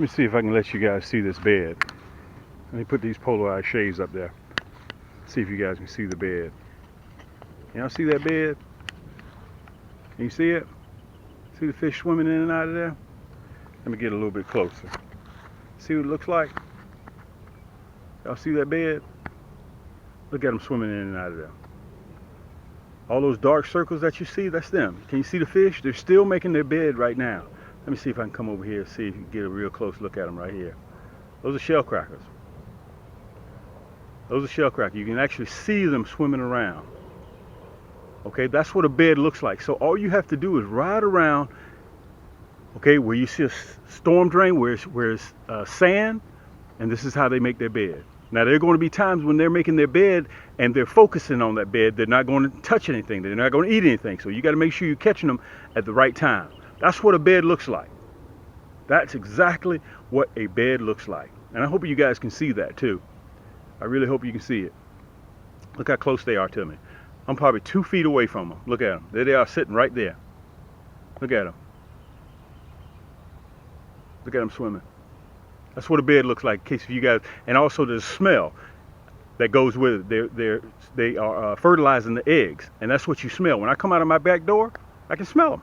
me see if I can let you guys see this bed. Let me put these polarized shades up there. See if you guys can see the bed. Y'all see that bed? Can you see it? See the fish swimming in and out of there? Let me get a little bit closer. See what it looks like? Y'all see that bed? Look at them swimming in and out of there. All those dark circles that you see, that's them. Can you see the fish? They're still making their bed right now. Let me see if I can come over here and see if you can get a real close look at them right here. Those are shell crackers. Those are shell crackers. You can actually see them swimming around. Okay, that's what a bed looks like. So all you have to do is ride around, okay, where you see a storm drain, where it's sand, and this is how they make their bed. Now, there are going to be times when they're making their bed and they're focusing on that bed. They're not going to touch anything. They're not going to eat anything. So you got to make sure you're catching them at the right time. That's what a bed looks like. That's exactly what a bed looks like. And I hope you guys can see that too. I really hope you can see it. Look how close they are to me. I'm probably 2 feet away from them. Look at them. There they are sitting right there. Look at them. Look at them swimming. That's what a bed looks like, in case of you guys. And also there's a smell that goes with it. They are fertilizing the eggs, and that's what you smell. When I come out of my back door, I can smell them.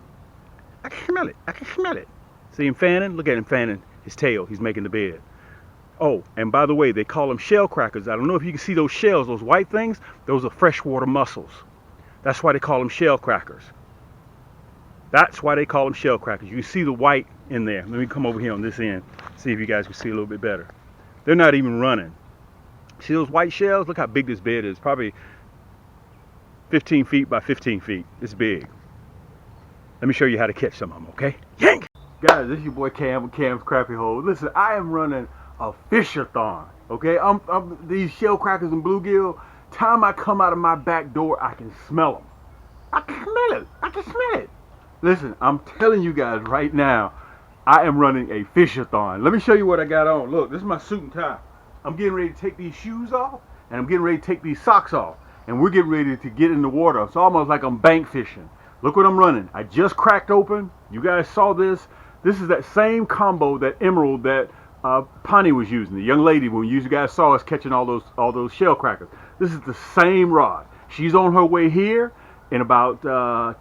I can smell it. I can smell it. See him fanning? Look at him fanning his tail. He's making the bed. Oh, and by the way, they call them shell crackers. I don't know if you can see those shells, those white things. Those are freshwater mussels. That's why they call them shell crackers. That's why they call them shell crackers. You can see the white in there. Let me come over here on this end, see if you guys can see a little bit better. They're not even running. See those white shells? Look how big this bed is. Probably 15 feet by 15 feet. It's big. Let me show you how to catch some of them, okay? Yank! Guys, this is your boy Cam with Cam's Crappy Hole. Listen, I am running a fisher-thon, okay? I'm these shell crackers and bluegill. Time I come out of my back door, I can smell them. I can smell it. I can smell it. Listen, I'm telling you guys right now, I am running a fisher-thon. Let me show you what I got on. Look, this is my suit and tie. I'm getting ready to take these shoes off, and I'm getting ready to take these socks off. And we're getting ready to get in the water. It's almost like I'm bank fishing. Look what I'm running. I just cracked open. You guys saw this. This is that same combo, that emerald that Pani was using. The young lady, when you guys saw us catching all those shell crackers. This is the same rod. She's on her way here in about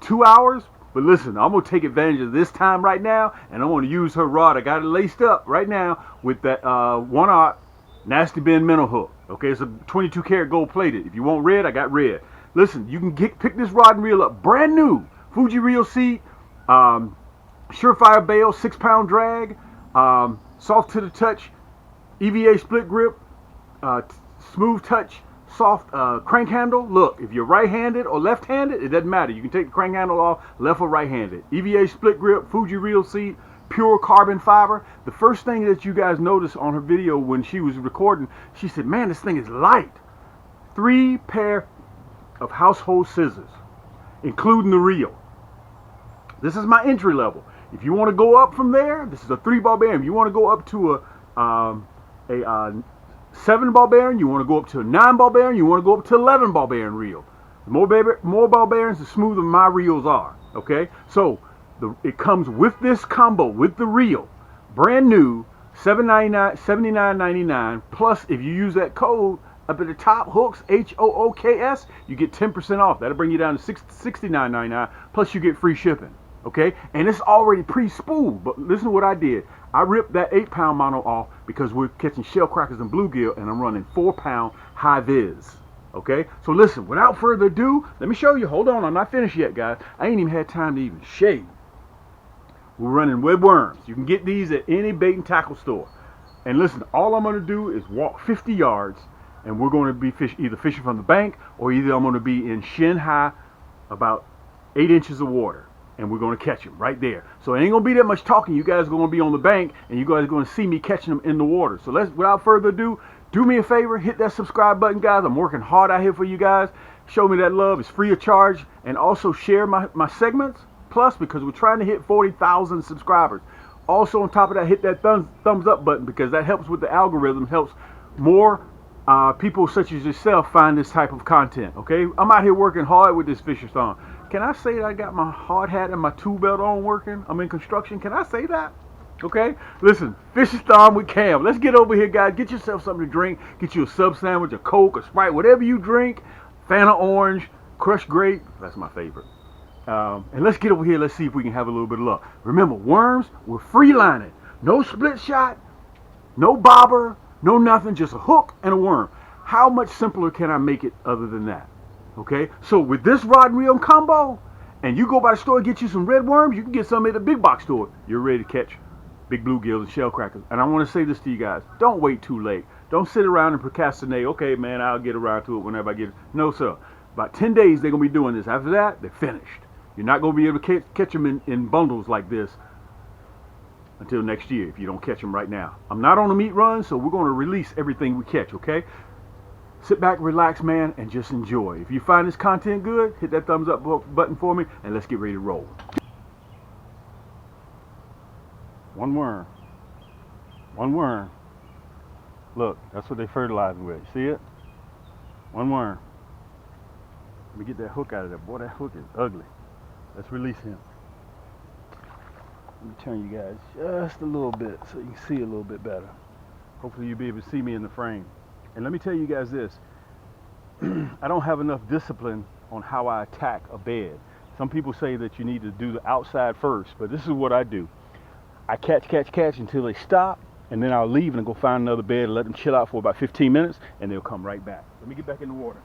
2 hours. But listen, I'm going to take advantage of this time right now, and I'm going to use her rod. I got it laced up right now with that 1/0 Nasty Ben minnow hook. Okay, it's a 22 karat gold plated. If you want red, I got red. Listen, you can pick this rod and reel up. Brand new. Fuji reel seat, surefire bail, 6-pound drag, soft to the touch, EVA split grip, smooth touch, soft crank handle. Look, if you're right-handed or left-handed, it doesn't matter. You can take the crank handle off, left or right-handed. EVA split grip, Fuji reel seat, pure carbon fiber. The first thing that you guys noticed on her video when she was recording, she said, man, this thing is light. 3 pair of household scissors, including the reel. This is my entry level. If you want to go up from there, this is a 3-ball bearing. If you want to go up to a 7-ball bearing, you want to go up to a 9-ball bearing, you want to go up to 11-ball bearing reel. The more ball bearings, the smoother my reels are. Okay, so it comes with this combo with the reel, brand new, $79.99. Plus, if you use that code up at the top, hooks, HOOKS, you get 10% off. That'll bring you down to $69.99. Plus, you get free shipping. Okay, and it's already pre-spooled. But listen to what I did. I ripped that 8-pound mono off because we're catching shell crackers and bluegill, and I'm running 4-pound high vis. Okay, so listen, without further ado, let me show you. Hold on, I'm not finished yet, guys. I ain't even had time to even shave. We're running web worms. You can get these at any bait and tackle store. And listen, all I'm going to do is walk 50 yards, and we're going to be either fishing from the bank, or either I'm going to be in shin high, about 8 inches of water. And we're going to catch them right there. So it ain't going to be that much talking. You guys are going to be on the bank, and you guys are going to see me catching them in the water. So without further ado, do me a favor, hit that subscribe button, guys. I'm working hard out here for you guys. Show me that love. It's free of charge. And also share my segments. Plus, because we're trying to hit 40,000 subscribers. Also, on top of that, hit that thumbs up button, because that helps with the algorithm, helps more people such as yourself find this type of content. Okay, I'm out here working hard with this fisher-thon. Can I say that I got my hard hat and my tool belt on working? I'm in construction. Can I say that? Okay? Listen, Fish is Thon with Cam. Let's get over here, guys. Get yourself something to drink. Get you a sub sandwich, a Coke, a Sprite, whatever you drink. Fanta Orange, crushed grape. That's my favorite. And let's get over here. Let's see if we can have a little bit of luck. Remember, worms, we're free lining. No split shot, no bobber, no nothing. Just a hook and a worm. How much simpler can I make it other than that? Okay? So with this rod and reel combo, and you go by the store and get you some red worms, you can get some at the big box store. You're ready to catch big bluegills and shell crackers. And I want to say this to you guys. Don't wait too late. Don't sit around and procrastinate. Okay, man, I'll get around to it whenever I get it. No, sir. About 10 days, they're going to be doing this. After that, they're finished. You're not going to be able to catch them in bundles like this until next year if you don't catch them right now. I'm not on a meat run, so we're going to release everything we catch, okay? Sit back, relax, man, and just enjoy. If you find this content good, hit that thumbs up button for me, and let's get ready to roll. One worm. One worm. Look, that's what they're fertilizing with. See it? One worm. Let me get that hook out of there. Boy, that hook is ugly. Let's release him. Let me turn you guys just a little bit so you can see a little bit better. Hopefully you'll be able to see me in the frame. And let me tell you guys this. I don't have enough discipline on how I attack a bed. Some people say that you need to do the outside first, but this is what I do. I catch until they stop, and then I'll leave and go find another bed and let them chill out for about 15 minutes, and they'll come right back. Let me get back in the water.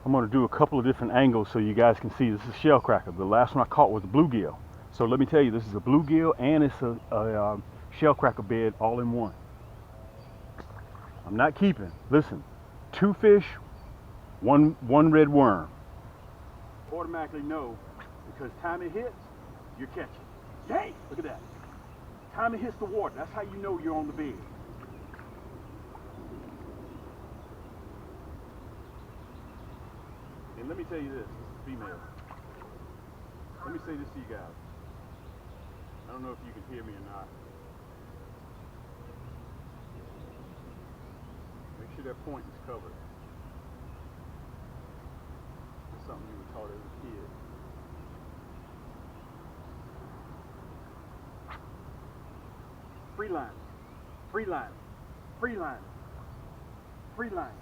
I'm going to do a couple of different angles so you guys can see. This is shell cracker. The last one I caught was a bluegill. So let me tell you, this is a bluegill and it's a shell cracker bed all in one. I'm not keeping. Listen, 2 fish, one red worm. Automatically know because time it hits, you're catching. Dang, look at that. Time it hits the water. That's how you know you're on the bed. And let me tell you this is female. Let me say this to you guys. I don't know if you can hear me or not. Make sure that point is covered. That's something you were taught as a kid. Free line, free line, free line, free line.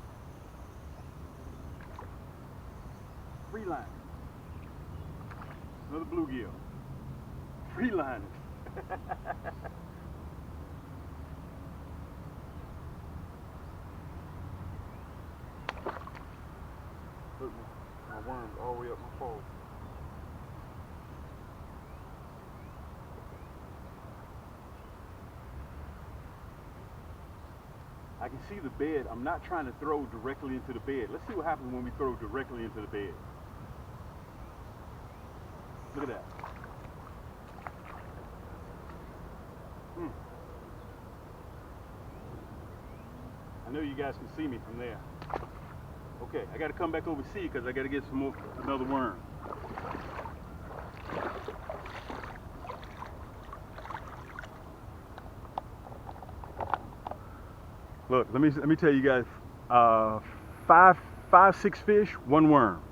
Free line. Another bluegill. Free line. Look, my worm's all the way up my pole. I can see the bed. I'm not trying to throw directly into the bed. Let's see what happens when we throw directly into the bed. Look at that. I know you guys can see me from there. Okay, I got to come back over and see because I got to get some more, another worm. Look, let me tell you guys, 6 fish, 1 worm.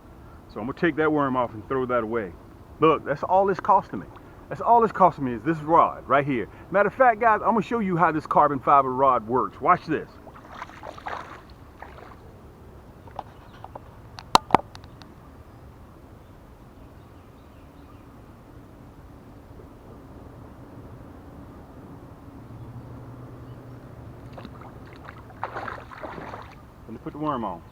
So I'm gonna take that worm off and throw that away. Look, that's all it's costing me. That's all it's costing me is this rod right here. Matter of fact, guys, I'm gonna show you how this carbon fiber rod works. Watch this. Let me put the worm on.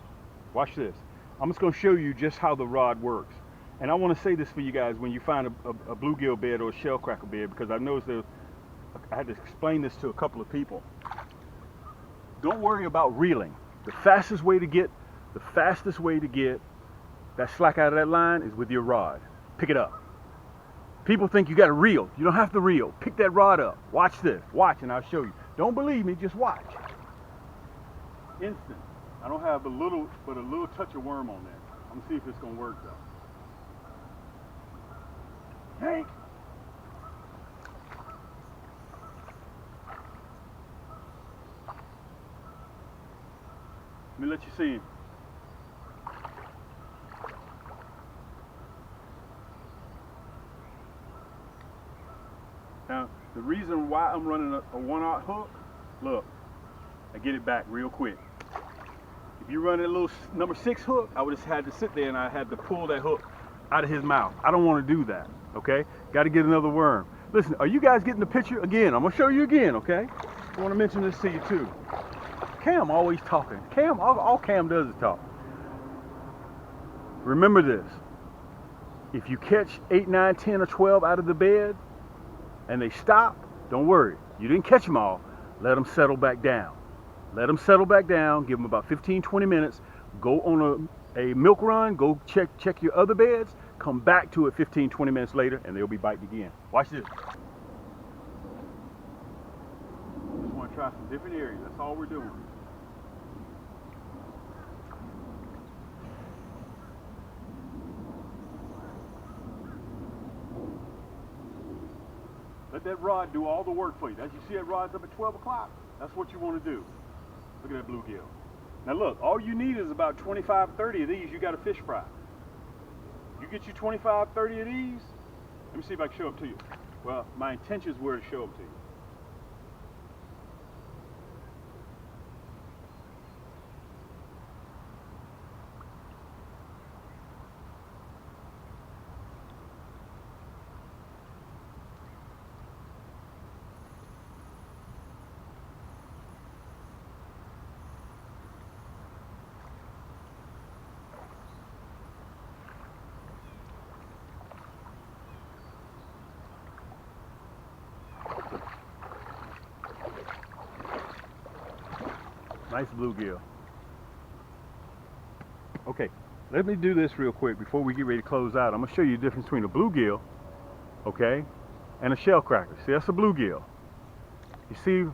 Watch this. I'm just going to show you just how the rod works. And I want to say this for you guys when you find a bluegill bed or a shell cracker bed, because I noticed I had to explain this to a couple of people. Don't worry about reeling. The fastest way to get that slack out of that line is with your rod. Pick it up. People think you got to reel. You don't have to reel. Pick that rod up. Watch this. Watch and I'll show you. Don't believe me, just watch. Instant. I don't have a little touch of worm on there. I'm gonna see if it's gonna work though. Hank. Let me let you see him. Now, the reason why I'm running a 1/0 hook, look, I get it back real quick. If you run a little number 6 hook, I would have had to sit there and I had to pull that hook out of his mouth. I don't want to do that, okay? Got to get another worm. Listen, are you guys getting the picture? Again, I'm going to show you again, okay? I want to mention this to you too. Cam always talking. Cam, all Cam does is talk. Remember this. If you catch 8, 9, 10, or 12 out of the bed and they stop, don't worry. You didn't catch them all. Let them settle back down. Let them settle back down. Give them about 15, 20 minutes. Go on a milk run. Go check your other beds. Come back to it 15, 20 minutes later and they'll be biting again. Watch this. Just want to try some different areas. That's all we're doing. Let that rod do all the work for you. As you see that rod's up at 12 o'clock, that's what you want to do. Look at that bluegill. Now look, all you need is about 25, 30 of these, you got a fish fry. You get you 25, 30 of these, let me see if I can show them to you. Well, my intentions were to show them to you. Nice bluegill. Okay, let me do this real quick before we get ready to close out. I'm going to show you the difference between a bluegill, okay, and a shell cracker. See, that's a bluegill. You see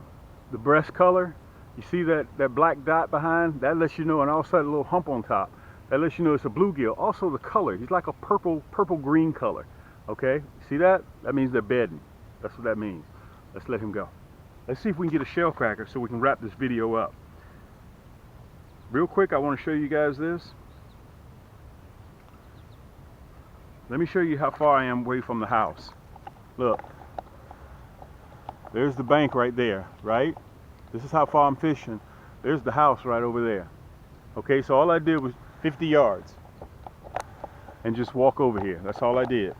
the breast color? You see that black dot behind? That lets you know, and also that little hump on top. That lets you know it's a bluegill. Also the color, he's like a purple-green color, okay? See that? That means they're bedding. That's what that means. Let's let him go. Let's see if we can get a shell cracker so we can wrap this video up. Real quick, I want to show you guys this. Let me show you how far I am away from the house. Look, there's the bank right there, right? This is how far I'm fishing. There's the house right over there. Okay, so all I did was 50 yards and just walk over here. That's all I did.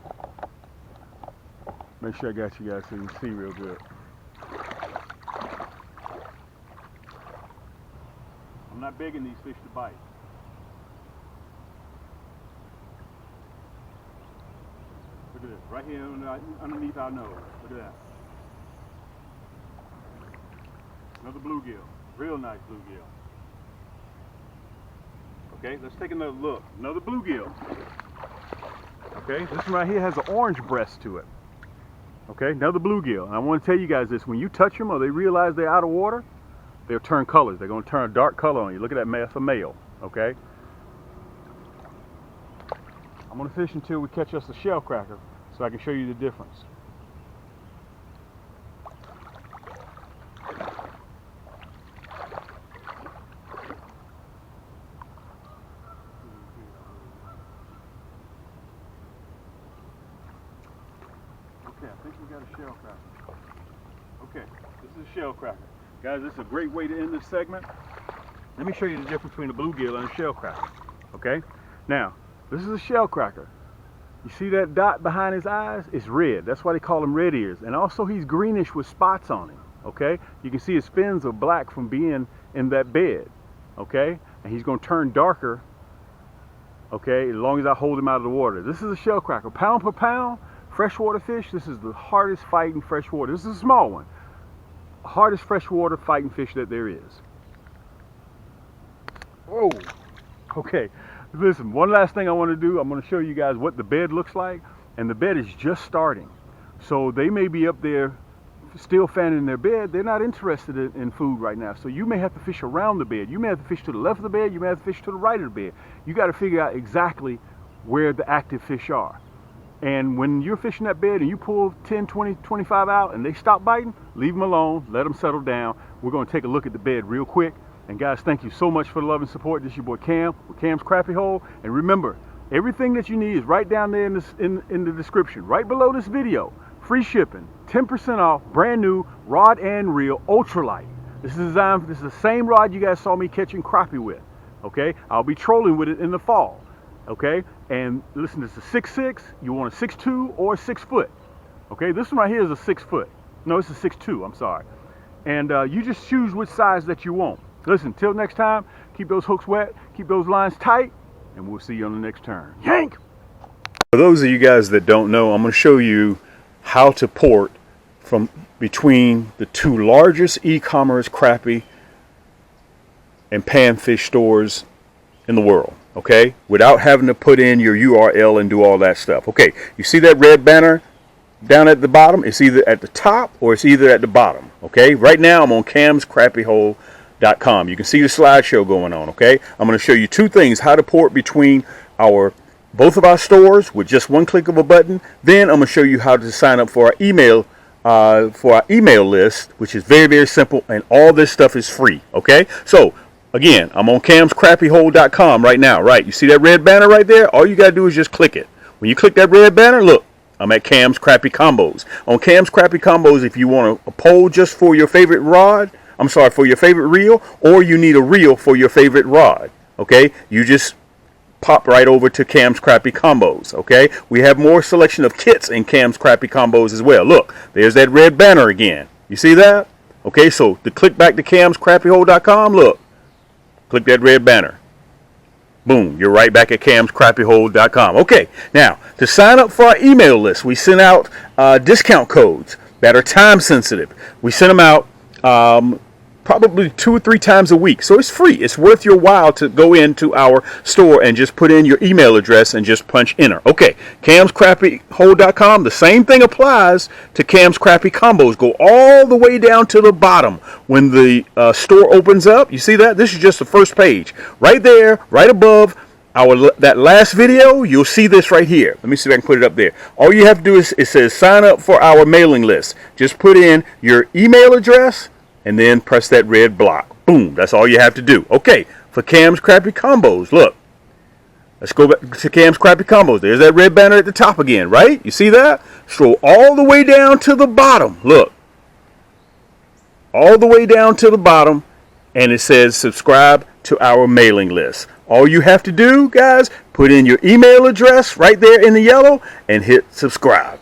Make sure I got you guys so you can see real good. I'm not begging these fish to bite. Look at this, right here underneath our nose. Look at that. Another bluegill, real nice bluegill. Okay, let's take another look. Another bluegill. Okay, this one right here has an orange breast to it. Okay, another bluegill. And I want to tell you guys this, when you touch them or they realize they're out of water, they'll turn colors. They're going to turn a dark color on you. Look at that, that's a male, okay? I'm going to fish until we catch us a shell cracker so I can show you the difference. Okay, I think we got a shell cracker. Okay, this is a shell cracker. Guys, this is a great way to end this segment. Let me show you the difference between a bluegill and a shell cracker. Okay? Now, this is a shell cracker. You see that dot behind his eyes? It's red. That's why they call him red ears. And also he's greenish with spots on him. Okay? You can see his fins are black from being in that bed. Okay? And he's going to turn darker, okay, as long as I hold him out of the water. This is a shell cracker. Pound per pound, freshwater fish, this is the hardest fighting freshwater. This is a small one. Hardest freshwater fighting fish that there is. Whoa. Okay, Listen, one last thing I want to do. I'm going to show you guys what the bed looks like, and the bed is just starting. So they may be up there still fanning their bed. They're not interested in food right now. So you may have to fish around the bed. You may have to fish to the left of the bed. You may have to fish to the right of the bed. You got to figure out exactly where the active fish are. And when you're fishing that bed and you pull 10, 20, 25 out and they stop biting, leave them alone, let them settle down. We're going to take a look at the bed real quick. And guys, thank you so much for the love and support. This is your boy Cam with Cam's Crappie Hole. And remember, everything that you need is right down there in the description, right below this video. Free shipping, 10% off, brand new rod and reel, ultralight. This is the same rod you guys saw me catching crappie with. Okay, I'll be trolling with it in the fall. Okay, and listen, it's a 6'6", you want a 6'2" or a 6 foot. Okay, this one right here is a 6 foot. No, it's a 6'2", I'm sorry. And you just choose which size that you want. Listen, till next time, keep those hooks wet, keep those lines tight, and we'll see you on the next turn. Yank! For those of you guys that don't know, I'm going to show you how to port from between the two largest e-commerce crappie and panfish stores in the world, okay, without having to put in your URL and do all that stuff. Okay, you see that red banner down at the bottom? It's either at the top or it's either at the bottom. Okay, right now I'm on camscrappiehole.com. You can see the slideshow going on. Okay, I'm going to show you two things: how to port between both of our stores with just one click of a button. Then I'm going to show you how to sign up for our email list, which is very, very simple, and all this stuff is free. Okay, so again, I'm on camscrappiehole.com right now. Right, you see that red banner right there? All you gotta do is just click it. When you click that red banner, look, I'm at Cam's Crappie Combos. On Cam's Crappie Combos, if you want a pole just for your favorite rod, for your favorite reel, or you need a reel for your favorite rod, okay, you just pop right over to Cam's Crappie Combos. Okay, we have more selection of kits in Cam's Crappie Combos as well. Look, there's that red banner again. You see that? Okay, so to click back to camscrappiehole.com, look, click that red banner. Boom, you're right back at camscrappiehole.com. Okay, now to sign up for our email list, we send out discount codes that are time sensitive. We send them out probably 2 or 3 times a week. So it's free. It's worth your while to go into our store and just put in your email address and just punch enter. Okay, camscrappiehole.com. The same thing applies to Cam's Crappie Combos. Go all the way down to the bottom when the store opens up. You see that? This is just the first page. Right there, right above that last video, you'll see this right here. Let me see if I can put it up there. All you have to do is, it says sign up for our mailing list. Just put in your email address and then press that red block. Boom, that's all you have to do. Okay, for Cam's Crappie Combos, look, let's go back to Cam's Crappie Combos. There's that red banner at the top again, right? You see that? Scroll all the way down to the bottom. Look, all the way down to the bottom, and it says subscribe to our mailing list. All you have to do, guys, put in your email address right there in the yellow and hit subscribe.